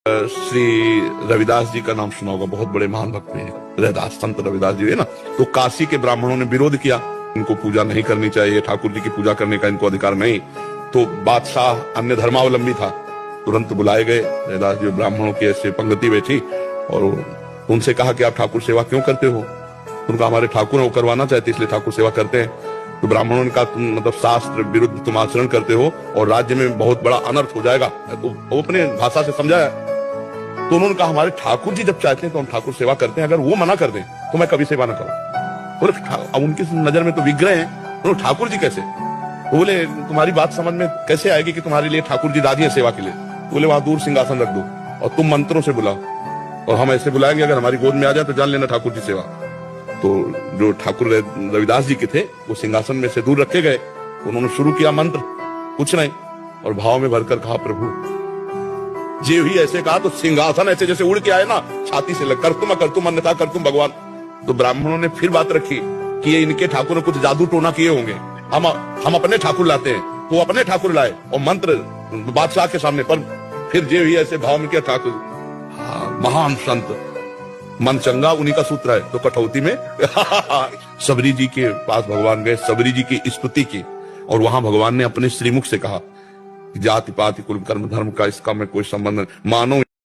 श्री रविदास जी का नाम सुना होगा, बहुत बड़े महान भक्त हैं रविदास, संत रविदास जी है ना। तो काशी के ब्राह्मणों ने विरोध किया, इनको पूजा नहीं करनी चाहिए, ठाकुर जी की पूजा करने का इनको अधिकार नहीं। तो बादशाह अन्य धर्मावलंबी था, तुरंत बुलाए गए रविदास जी, ब्राह्मणों की ऐसे पंक्ति बैठी और उनसे कहा कि आप ठाकुर सेवा क्यों करते हो? उनका हमारे ठाकुर वो करवाना चाहते इसलिए ठाकुर सेवा करते हैं। तो ब्राह्मणों ने कहा तुम मतलब शास्त्र विरुद्ध तुम आचरण करते हो और राज्य में बहुत बड़ा अनर्थ हो जाएगा। तो वो अपने भाषा से समझाया। तो उन्होंने कहा हमारे ठाकुर जी जब चाहते हैं तो हम ठाकुर सेवा करते हैं, अगर वो मना कर दें तो मैं कभी सेवा न करूं। बोले अब उनकी नजर में तो विग्रह हैं, तो ठाकुर जी कैसे? तो बोले तुम्हारी बात समझ में कैसे आएगी कि तुम्हारे लिए ठाकुर जी राजी है सेवा के लिए? बोले वहां दूर सिंहासन रख दो और तुम मंत्रों से बुलाओ और हम ऐसे बुलाएंगे, अगर हमारी गोद में आ जाए तो जान लेना ठाकुर जी सेवा। तो जो ठाकुर रविदास जी के थे वो सिंहासन में से दूर रखे गए, उन्होंने शुरू किया मंत्र, कुछ नहीं, और भाव में भरकर कहा प्रभु जे ही ऐसे कहा तो सिंहासन ऐसे जैसे उड़ के आए ना, छाती से लग कर तुम अन्यथा कर तुम भगवान। तो ब्राह्मणों ने फिर बात रखी कि ये इनके ठाकुर ने कुछ जादू टोना किए होंगे, हम अपने ठाकुर लाते हैं। तो अपने ठाकुर लाए और मंत्र बादशाह के सामने, पर फिर जे ही ऐसे भाव में किया ठाकुर महान संत मन चंगा उन्हीं का सूत्र है। तो कठौती में सबरी जी के पास भगवान गए, सबरी जी की स्तुति की और वहां भगवान ने अपने श्रीमुख से कहा जाति पाति कुल कर्म धर्म का इसका में कोई संबंध नहीं, मानो